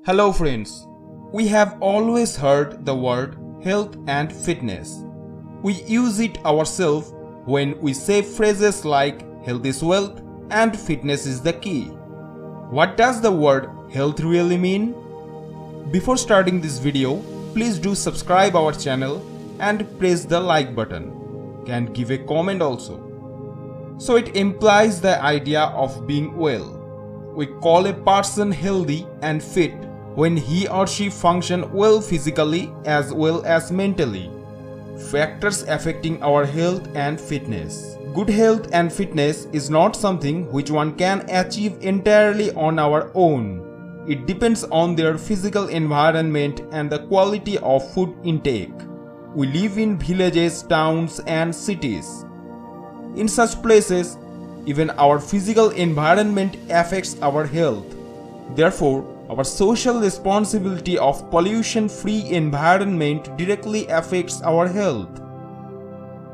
Hello friends, we have always heard the word health and fitness. We use it ourselves when we say phrases like health is wealth and fitness is the key. What does the word health really mean? Before starting this video, please do subscribe our channel and press the like button. Can give a comment also. So it implies the idea of being well. We call a person healthy and fit when he or she function well physically as well as mentally. Factors affecting our health and fitness. Good health and fitness is not something which one can achieve entirely on our own. It depends on their physical environment and the quality of food intake. We live in villages, towns and cities. In such places, even our physical environment affects our health. Therefore, our social responsibility of pollution-free environment directly affects our health.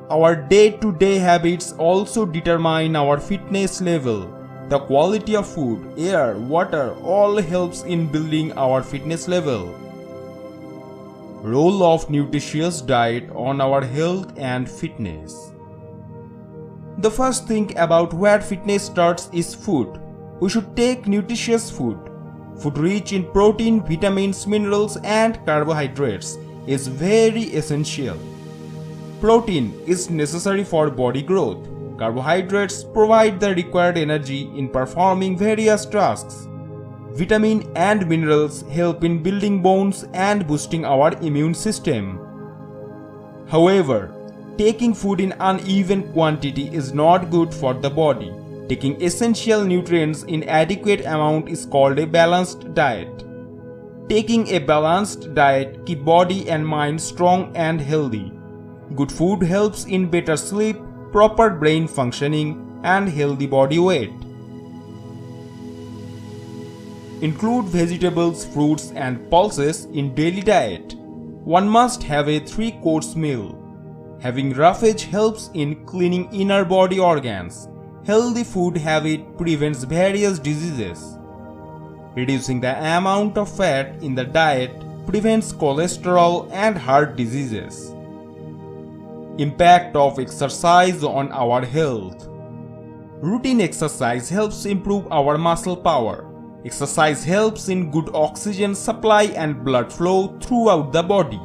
Our day-to-day habits also determine our fitness level. The quality of food, air, water all helps in building our fitness level. Role of nutritious diet on our health and fitness. The first thing about where fitness starts is food. We should take nutritious food. Food rich in protein, vitamins, minerals and carbohydrates is very essential. Protein is necessary for body growth. Carbohydrates provide the required energy in performing various tasks. Vitamin and minerals help in building bones and boosting our immune system. However, taking food in uneven quantity is not good for the body. Taking essential nutrients in adequate amount is called a balanced diet. Taking a balanced diet keeps body and mind strong and healthy. Good food helps in better sleep, proper brain functioning and healthy body weight. Include vegetables, fruits and pulses in daily diet. One must have a 3-course meal. Having roughage helps in cleaning inner body organs. Healthy food habit prevents various diseases. Reducing the amount of fat in the diet prevents cholesterol and heart diseases. Impact of exercise on our health. Routine exercise helps improve our muscle power. Exercise helps in good oxygen supply and blood flow throughout the body.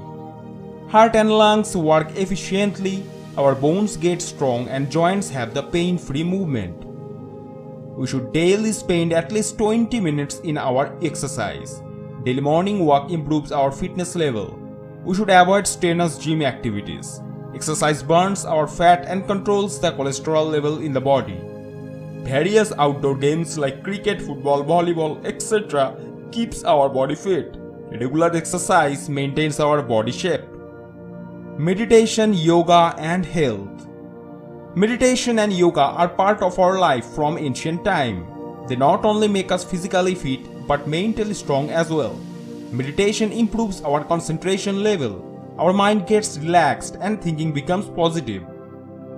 Heart and lungs work efficiently, our bones get strong and joints have the pain-free movement. We should daily spend at least 20 minutes in our exercise. Daily morning walk improves our fitness level. We should avoid strenuous gym activities. Exercise burns our fat and controls the cholesterol level in the body. Various outdoor games like cricket, football, volleyball, etc. keeps our body fit. Regular exercise maintains our body shape. Meditation, yoga and health. Meditation and yoga are part of our life from ancient time. They not only make us physically fit but mentally strong as well. Meditation improves our concentration level. Our mind gets relaxed and thinking becomes positive.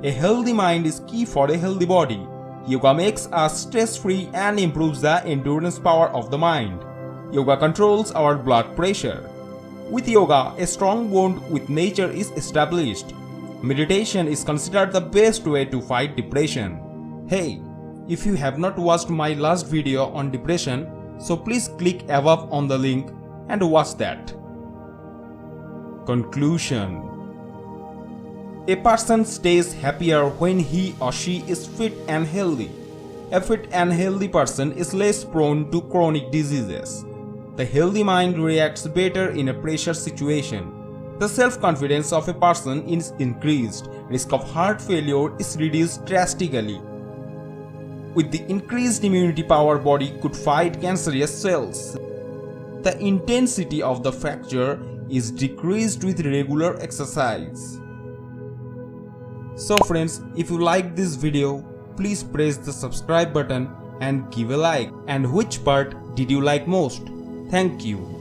A healthy mind is key for a healthy body. Yoga makes us stress-free and improves the endurance power of the mind. Yoga controls our blood pressure. With yoga, a strong bond with nature is established. Meditation is considered the best way to fight depression. Hey, if you have not watched my last video on depression, so please click above on the link and watch that. Conclusion. A person stays happier when he or she is fit and healthy. A fit and healthy person is less prone to chronic diseases. The healthy mind reacts better in a pressure situation. The self-confidence of a person is increased. Risk of heart failure is reduced drastically. With the increased immunity power, body could fight cancerous cells. The intensity of the fracture is decreased with regular exercise. So friends, if you like this video, please press the subscribe button and give a like. And which part did you like most? Thank you.